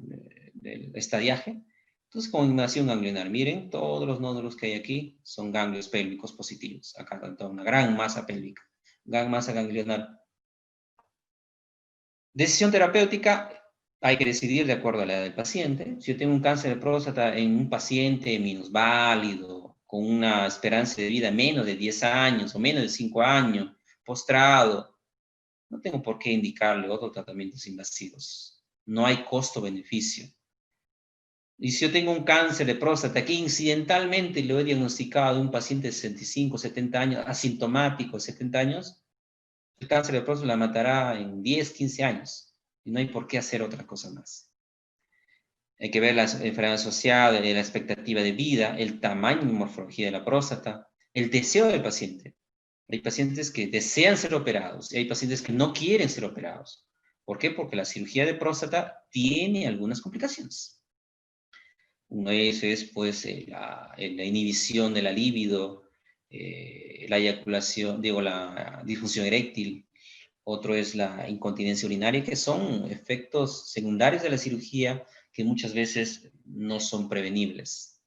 del estadiaje. Entonces, con invasión ganglionar, miren, todos los nódulos que hay aquí son ganglios pélvicos positivos. Acá está una gran masa pélvica, gran masa ganglionar. Decisión terapéutica, hay que decidir de acuerdo a la edad del paciente. Si yo tengo un cáncer de próstata en un paciente minusválido, con una esperanza de vida menos de 10 años o menos de 5 años, postrado, no tengo por qué indicarle otros tratamientos invasivos. No hay costo-beneficio. Y si yo tengo un cáncer de próstata que incidentalmente lo he diagnosticado de un paciente de 65, 70 años, asintomático, 70 años, el cáncer de próstata la matará en 10, 15 años. Y no hay por qué hacer otra cosa más. Hay que ver la enfermedad asociada, la expectativa de vida, el tamaño y morfología de la próstata, el deseo del paciente. Hay pacientes que desean ser operados y hay pacientes que no quieren ser operados. ¿Por qué? Porque la cirugía de próstata tiene algunas complicaciones. Uno de ellos es, pues, la inhibición de la libido, la eyaculación, digo, la disfunción eréctil. Otro es la incontinencia urinaria, que son efectos secundarios de la cirugía que muchas veces no son prevenibles.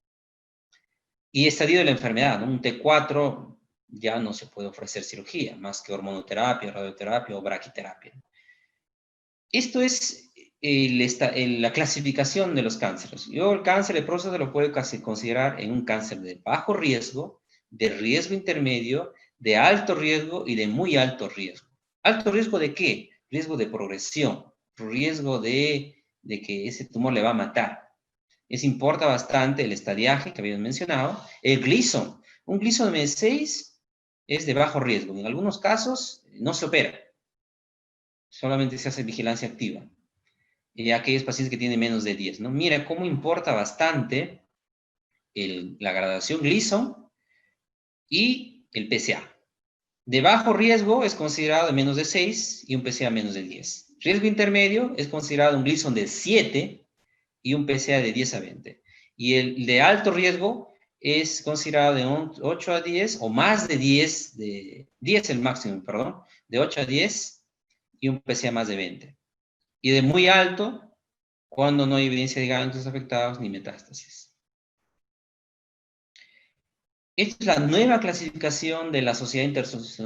Y estadio de la enfermedad, ¿no? Un T4 ya no se puede ofrecer cirugía, más que hormonoterapia, radioterapia o braquiterapia. Esto es la clasificación de los cánceres. Yo el cáncer de próstata lo puedo casi considerar en un cáncer de bajo riesgo, de riesgo intermedio, de alto riesgo y de muy alto riesgo. ¿Alto riesgo de qué? Riesgo de progresión, riesgo de que ese tumor le va a matar. Importa bastante el estadiaje que habíamos mencionado. El Gleason. Un Gleason de 6 es de bajo riesgo. En algunos casos no se opera. Solamente se hace vigilancia activa. Y aquellos pacientes que tienen menos de 10, ¿no? Mira cómo importa bastante la gradación Gleason y el PSA. De bajo riesgo es considerado de menos de 6 y un PSA menos de 10. Riesgo intermedio es considerado un Gleason de 7 y un PSA de 10 a 20. Y el de alto riesgo es considerado de 8 a 10 o más de 10, de 10 el máximo, perdón, de 8 a 10 y un PSA más de 20. Y de muy alto cuando no hay evidencia de ganglios afectados ni metástasis. Esta es la nueva clasificación de la Sociedad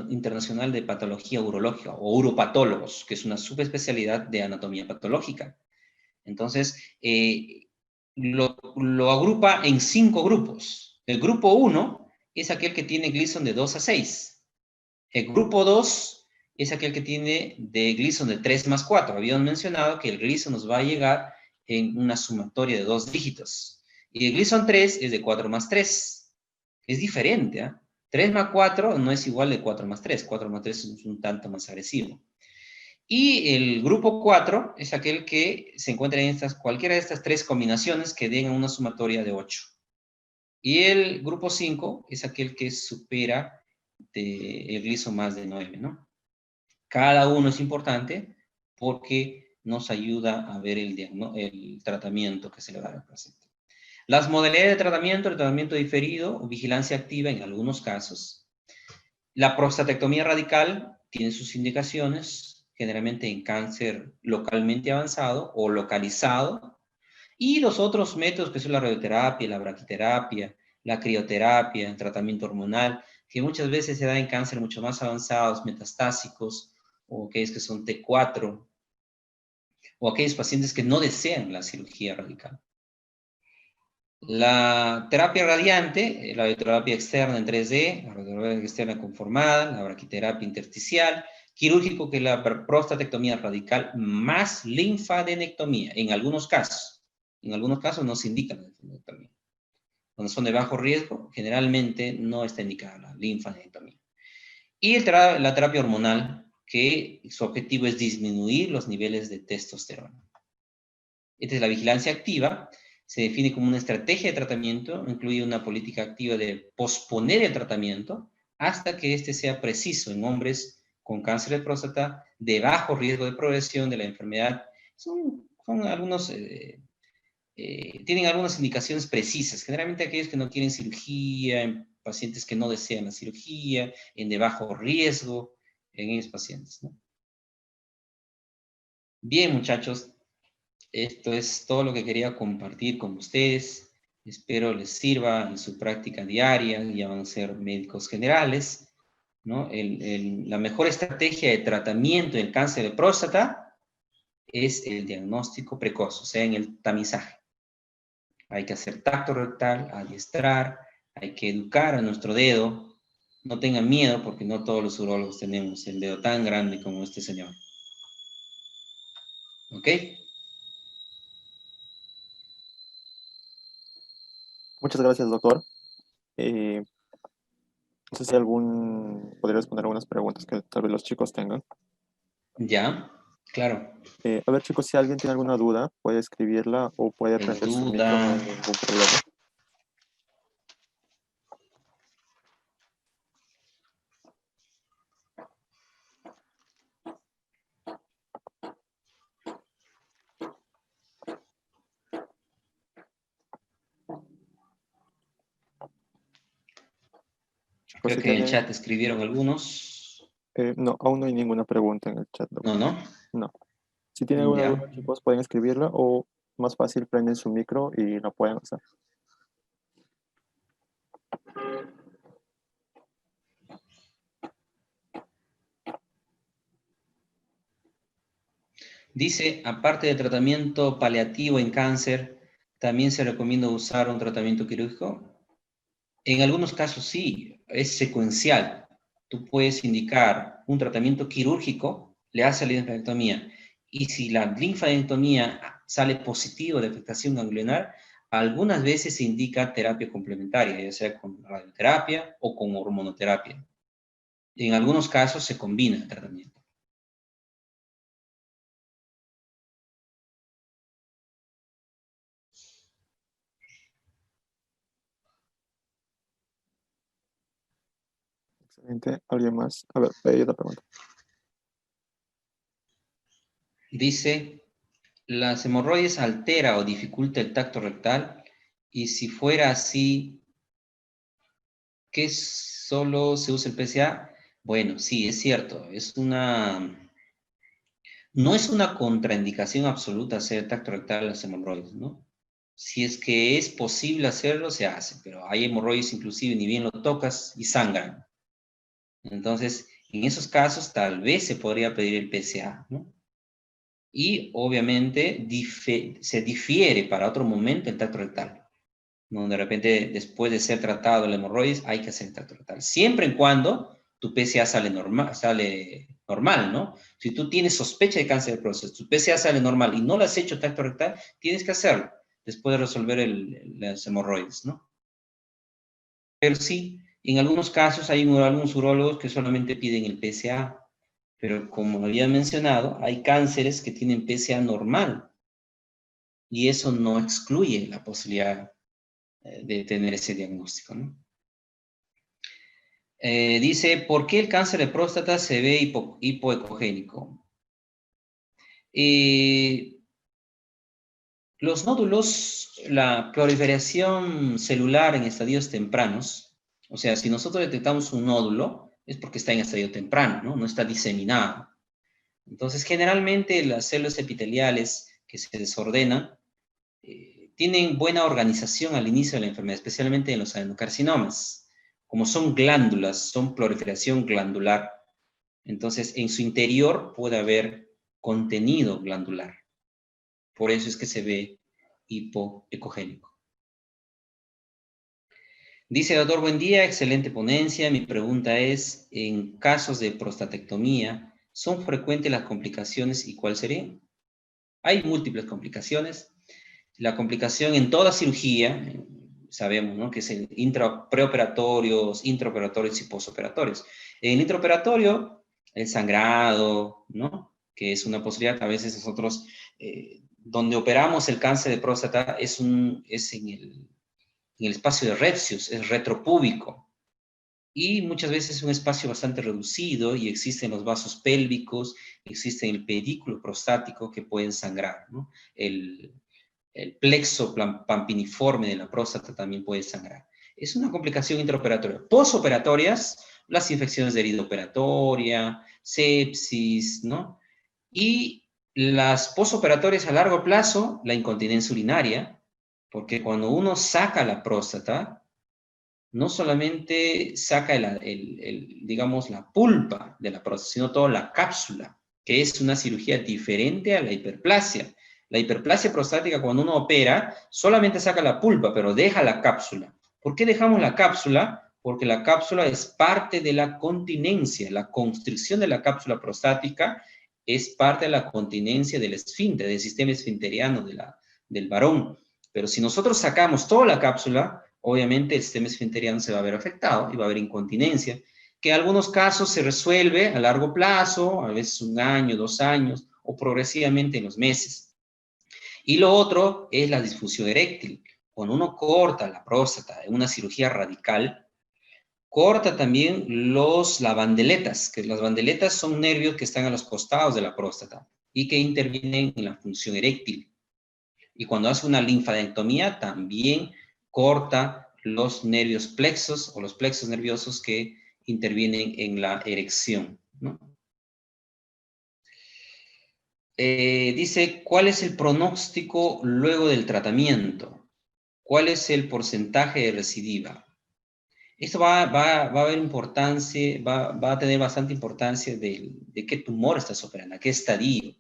Internacional de Patología Urológica, o uropatólogos, que es una subespecialidad de anatomía patológica. Entonces, lo agrupa en 5 grupos. El grupo 1 es aquel que tiene Gleason de 2 a 6. El grupo 2 es aquel que tiene de Gleason de 3 más 4. Habíamos mencionado que el Gleason nos va a llegar en una sumatoria de 2 dígitos. Y el Gleason 3 es de 4 más 3. Es diferente, ¿eh? 3 más 4 no es igual de 4 más 3. 4 más 3 es un tanto más agresivo. Y el grupo 4 es aquel que se encuentra en cualquiera de estas 3 combinaciones que den una sumatoria de 8. Y el grupo 5 es aquel que supera el Gleason más de 9, ¿no? Cada uno es importante porque nos ayuda a ver el tratamiento que se le da al paciente. Las modalidades de tratamiento, el tratamiento diferido o vigilancia activa en algunos casos. La prostatectomía radical tiene sus indicaciones, generalmente en cáncer localmente avanzado o localizado. Y los otros métodos que son la radioterapia, la braquiterapia, la crioterapia, el tratamiento hormonal, que muchas veces se da en cáncer mucho más avanzados, metastásicos, o aquellos que son T4, o aquellos pacientes que no desean la cirugía radical. La terapia radiante, la radioterapia externa en 3D, la radioterapia externa conformada, la braquiterapia intersticial, quirúrgico, que es la prostatectomía radical más linfadenectomía, en algunos casos. En algunos casos no se indica la linfadenectomía. Cuando son de bajo riesgo, generalmente no está indicada la linfadenectomía. Y la terapia hormonal, que su objetivo es disminuir los niveles de testosterona. Esta es la vigilancia activa. Se define como una estrategia de tratamiento, incluye una política activa de posponer el tratamiento hasta que éste sea preciso en hombres con cáncer de próstata de bajo riesgo de progresión de la enfermedad. Son algunos, tienen algunas indicaciones precisas, generalmente aquellos que no quieren cirugía, en pacientes que no desean la cirugía, en de bajo riesgo, en esos pacientes, ¿no? Bien, muchachos. Esto es todo lo que quería compartir con ustedes. Espero les sirva en su práctica diaria. Ya van a ser médicos generales, ¿no? La mejor estrategia de tratamiento del cáncer de próstata es el diagnóstico precoz, o sea, en el tamizaje. Hay que hacer tacto rectal, adiestrar, hay que educar a nuestro dedo. No tengan miedo porque no todos los urólogos tenemos el dedo tan grande como este señor. ¿Ok? Muchas gracias, doctor. No sé si podría responder algunas preguntas que tal vez los chicos tengan. Ya, claro. A ver, chicos, si alguien tiene alguna duda, puede escribirla o puede prender su micro, no Duda. hay ningún problema. Chicos, Creo si que en el tienen... chat escribieron algunos. no, aún no hay ninguna pregunta en el chat, No, doctor. no. No. Si tienen alguna Ya. duda, chicos, pueden escribirla o más fácil, prenden su micro y la pueden hacer. Dice, aparte de tratamiento paliativo en cáncer, ¿también se recomienda usar un tratamiento quirúrgico? En algunos casos sí, es secuencial. Tú puedes indicar un tratamiento quirúrgico, le hace la linfadenectomía, y si la linfadenectomía sale positivo de afectación ganglionar, algunas veces se indica terapia complementaria, ya sea con radioterapia o con hormonoterapia. En algunos casos se combina el tratamiento. Excelente. ¿Alguien más? A ver, hay otra pregunta. Dice, ¿las hemorroides altera o dificulta el tacto rectal? Y si fuera así, ¿qué solo se usa el PSA? Bueno, sí, es cierto. No es una contraindicación absoluta hacer tacto rectal en las hemorroides, ¿no? Si es que es posible hacerlo, se hace, pero hay hemorroides inclusive ni bien lo tocas y sangran. Entonces, en esos casos tal vez se podría pedir el PSA, ¿no? Y obviamente se difiere para otro momento el tacto rectal, donde de repente después de ser tratado el hemorroides hay que hacer el tacto rectal, siempre y cuando tu PSA sale normal, ¿no? Si tú tienes sospecha de cáncer de próstata, tu PSA sale normal y no le has hecho tacto rectal, tienes que hacerlo después de resolver las hemorroides, ¿no? Pero sí, en algunos casos hay algunos urólogos que solamente piden el PSA, pero como había mencionado, hay cánceres que tienen PSA normal y eso no excluye la posibilidad de tener ese diagnóstico, ¿no? Dice, ¿por qué el cáncer de próstata se ve hipoecogénico? Los nódulos, la proliferación celular en estadios tempranos, o sea, si nosotros detectamos un nódulo, es porque está en estadio temprano, ¿no? No está diseminado. Entonces, generalmente las células epiteliales que se desordenan tienen buena organización al inicio de la enfermedad, especialmente en los adenocarcinomas. Como son glándulas, son proliferación glandular, entonces en su interior puede haber contenido glandular. Por eso es que se ve hipoecogénico. Dice, doctor, buen día, excelente ponencia. Mi pregunta es, en casos de prostatectomía, ¿son frecuentes las complicaciones y cuál serían? Hay múltiples complicaciones. La complicación en toda cirugía, sabemos, ¿no?, que es el preoperatorios, intraoperatorios y posoperatorios. En el intraoperatorio, el sangrado, ¿no?, que es una posibilidad. A veces nosotros, donde operamos el cáncer de próstata es en el espacio de Repsius, es retropúbico. Y muchas veces es un espacio bastante reducido y existen los vasos pélvicos, existe el pedículo prostático que pueden sangrar, ¿no? El plexo pampiniforme de la próstata también puede sangrar. Es una complicación intraoperatoria. Posoperatorias, las infecciones de herida operatoria, sepsis, ¿no? Y las posoperatorias a largo plazo, la incontinencia urinaria, porque cuando uno saca la próstata, no solamente saca digamos, la pulpa de la próstata, sino toda la cápsula, que es una cirugía diferente a la hiperplasia. La hiperplasia prostática, cuando uno opera, solamente saca la pulpa, pero deja la cápsula. ¿Por qué dejamos la cápsula? Porque la cápsula es parte de la continencia. La constricción de la cápsula prostática es parte de la continencia del esfínter, del sistema esfinteriano del varón. Pero si nosotros sacamos toda la cápsula, obviamente el sistema esfinteriano se va a ver afectado y va a haber incontinencia, que en algunos casos se resuelve a largo plazo, a veces 1 año, 2 años, o progresivamente en los meses. Y lo otro es la disfunción eréctil. Cuando uno corta la próstata en una cirugía radical, corta también las bandeletas, que las bandeletas son nervios que están a los costados de la próstata y que intervienen en la función eréctil. Y cuando hace una linfadenectomía, también corta los nervios plexos o los plexos nerviosos que intervienen en la erección, ¿no? Dice, ¿cuál es el pronóstico luego del tratamiento? ¿Cuál es el porcentaje de recidiva? Esto va a haber importancia, va a tener bastante importancia de qué tumor estás operando, a qué estadio.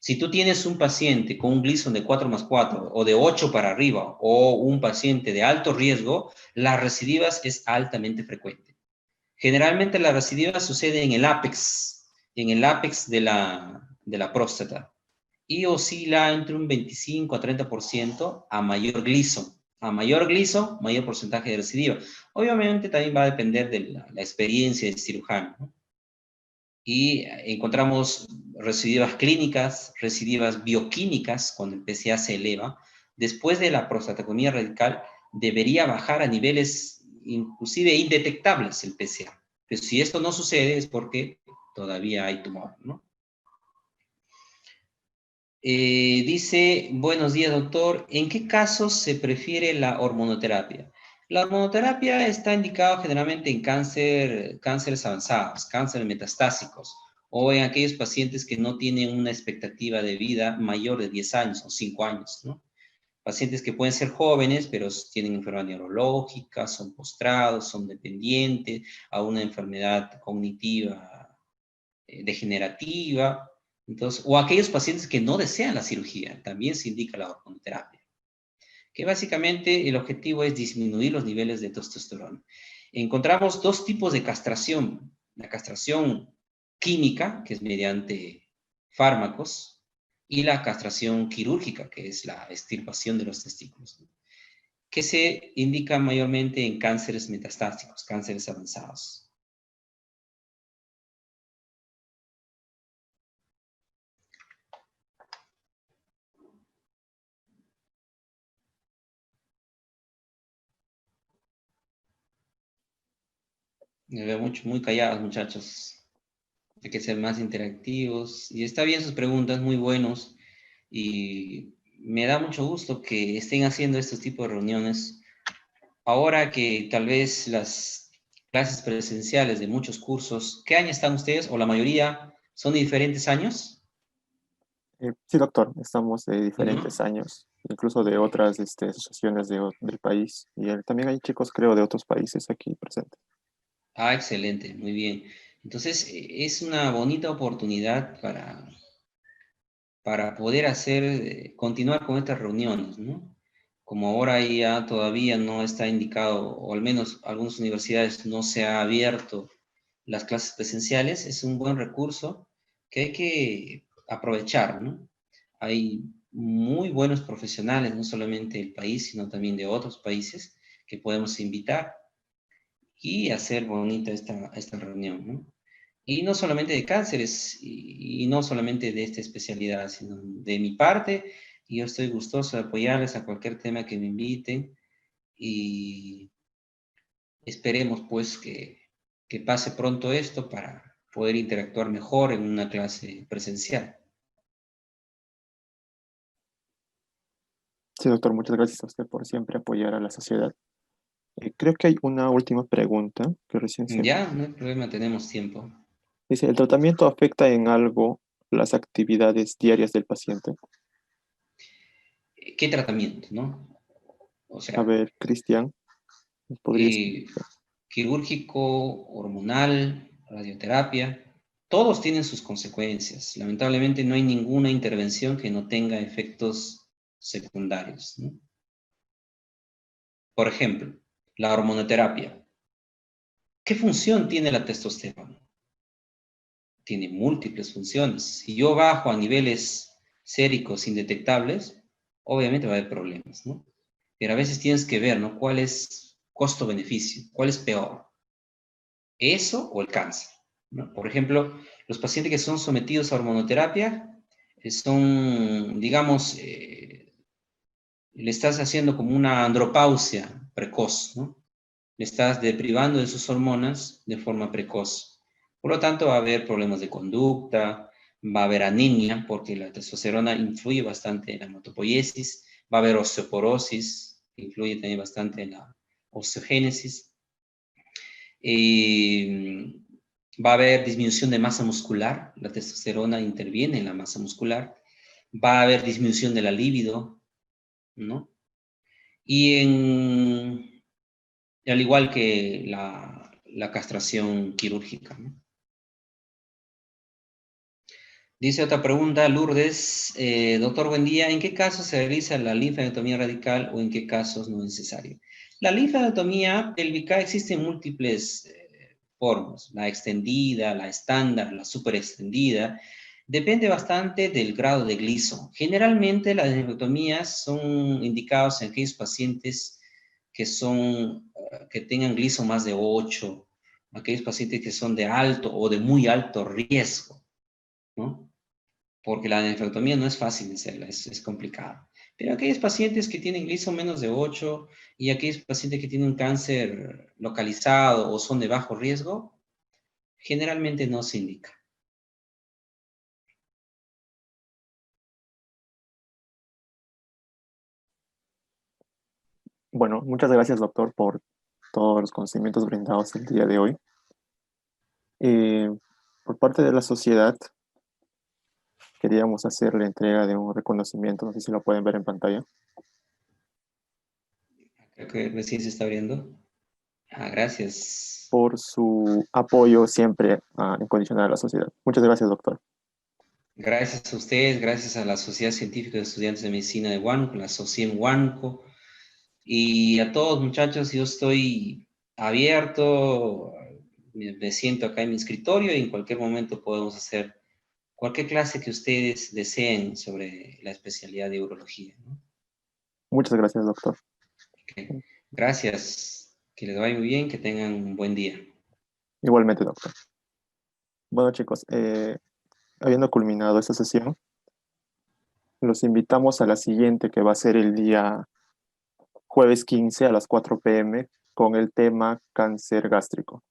Si tú tienes un paciente con un Gleason de 4+4 o de 8 para arriba o un paciente de alto riesgo, las recidivas es altamente frecuente. Generalmente las recidivas suceden en el ápex de la próstata y oscila entre un 25 a 30% a mayor Gleason. A mayor Gleason, mayor porcentaje de recidiva. Obviamente también va a depender de la experiencia del cirujano, ¿no? Y encontramos recidivas clínicas, recidivas bioquímicas, cuando el PSA se eleva. Después de la prostatectomía radical, debería bajar a niveles inclusive indetectables el PSA. Pero si esto no sucede es porque todavía hay tumor, ¿no? Dice, buenos días, doctor. ¿En qué casos se prefiere la hormonoterapia? La hormonoterapia está indicada generalmente en cánceres avanzados, cánceres metastásicos, o en aquellos pacientes que no tienen una expectativa de vida mayor de 10 años o 5 años, ¿no? Pacientes que pueden ser jóvenes, pero tienen enfermedad neurológica, son postrados, son dependientes a una enfermedad cognitiva degenerativa. Entonces, o aquellos pacientes que no desean la cirugía, también se indica la hormonoterapia, que básicamente el objetivo es disminuir los niveles de testosterona. Encontramos 2 tipos de castración: la castración química, que es mediante fármacos, y la castración quirúrgica, que es la extirpación de los testículos, ¿no?, que se indica mayormente en cánceres metastásicos, cánceres avanzados. Me veo muy callados, muchachos. Hay que ser más interactivos. Y está bien sus preguntas, muy buenos. Y me da mucho gusto que estén haciendo estos tipos de reuniones. Ahora que tal vez las clases presenciales de muchos cursos, ¿qué año están ustedes? ¿O la mayoría son de diferentes años? Sí, doctor, estamos de diferentes ¿no? años, incluso de otras asociaciones del país. Y también hay chicos, creo, de otros países aquí presentes. Ah, excelente, muy bien. Entonces, es una bonita oportunidad para poder hacer, continuar con estas reuniones, ¿no? Como ahora ya todavía no está indicado, o al menos algunas universidades no se ha abierto las clases presenciales, es un buen recurso que hay que aprovechar, ¿no? Hay muy buenos profesionales, no solamente del país, sino también de otros países, que podemos invitar y hacer bonita esta reunión, ¿no? Y no solamente de cánceres y no solamente de esta especialidad, sino de mi parte, y yo estoy gustoso de apoyarles a cualquier tema que me inviten y esperemos pues que pase pronto esto para poder interactuar mejor en una clase presencial. Sí, doctor, muchas gracias a usted por siempre apoyar a la sociedad. Creo que hay una última pregunta que recién se me... Ya, no hay problema, tenemos tiempo. Dice, ¿el tratamiento afecta en algo las actividades diarias del paciente? ¿Qué tratamiento, no? O A sea, ver, Cristian, ¿nos podría eh, explicar? quirúrgico, hormonal, radioterapia, todos tienen sus consecuencias. Lamentablemente no hay ninguna intervención que no tenga efectos secundarios, ¿no? Por ejemplo, la hormonoterapia. ¿Qué función tiene la testosterona? Tiene múltiples funciones. Si yo bajo a niveles séricos indetectables, obviamente va a haber problemas, ¿no? Pero a veces tienes que ver, ¿no? ¿Cuál es costo-beneficio? ¿Cuál es peor? ¿Eso o el cáncer? ¿No? Por ejemplo, los pacientes que son sometidos a hormonoterapia son, digamos, le estás haciendo como una andropausia precoz, ¿no? Le estás deprivando de sus hormonas de forma precoz. Por lo tanto, va a haber problemas de conducta, va a haber anemia, porque la testosterona influye bastante en la hematopoiesis, va a haber osteoporosis, que influye también bastante en la osteogénesis. Eh, Va a haber disminución de masa muscular, la testosterona interviene en la masa muscular, va a haber disminución de la libido, ¿no? Y al igual que la castración quirúrgica, ¿no? Dice otra pregunta, Lourdes, doctor, buen día, ¿en qué casos se realiza la linfadenectomía radical o en qué casos no es necesario? La linfadenectomía pélvica existe en múltiples formas, la extendida, la estándar, la super extendida, depende bastante del grado de gliso. Generalmente las linfadenectomías son indicadas en aquellos pacientes que tengan gliso más de 8, aquellos pacientes que son de alto o de muy alto riesgo, ¿no? Porque la nefrectomía no es fácil de hacerla, es complicada. Pero aquellos pacientes que tienen gliso menos de 8 y aquellos pacientes que tienen un cáncer localizado o son de bajo riesgo, generalmente no se indica. Bueno, muchas gracias, doctor, por todos los conocimientos brindados el día de hoy. Eh, por parte de la sociedad, queríamos hacerle entrega de un reconocimiento, no sé si lo pueden ver en pantalla, Creo que recién se está abriendo. Ah, gracias. por su apoyo siempre incondicional a la sociedad. Muchas gracias, doctor. Gracias a ustedes, gracias a la Sociedad Científica de Estudiantes de Medicina de Huánuco, la SOCIEM Huánuco, y a todos muchachos, yo estoy abierto, me siento acá en mi escritorio y en cualquier momento podemos hacer cualquier clase que ustedes deseen sobre la especialidad de urología, ¿no? Muchas gracias, doctor. Ok. Gracias, que les vaya muy bien, que tengan un buen día. Igualmente, doctor. Bueno, chicos, habiendo culminado esta sesión, los invitamos a la siguiente, que va a ser el día jueves 15 a las 4 p.m. con el tema cáncer gástrico.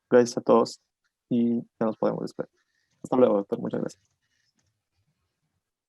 Gracias a todos y ya nos podemos despedir. Hasta luego, doctor. Muchas gracias.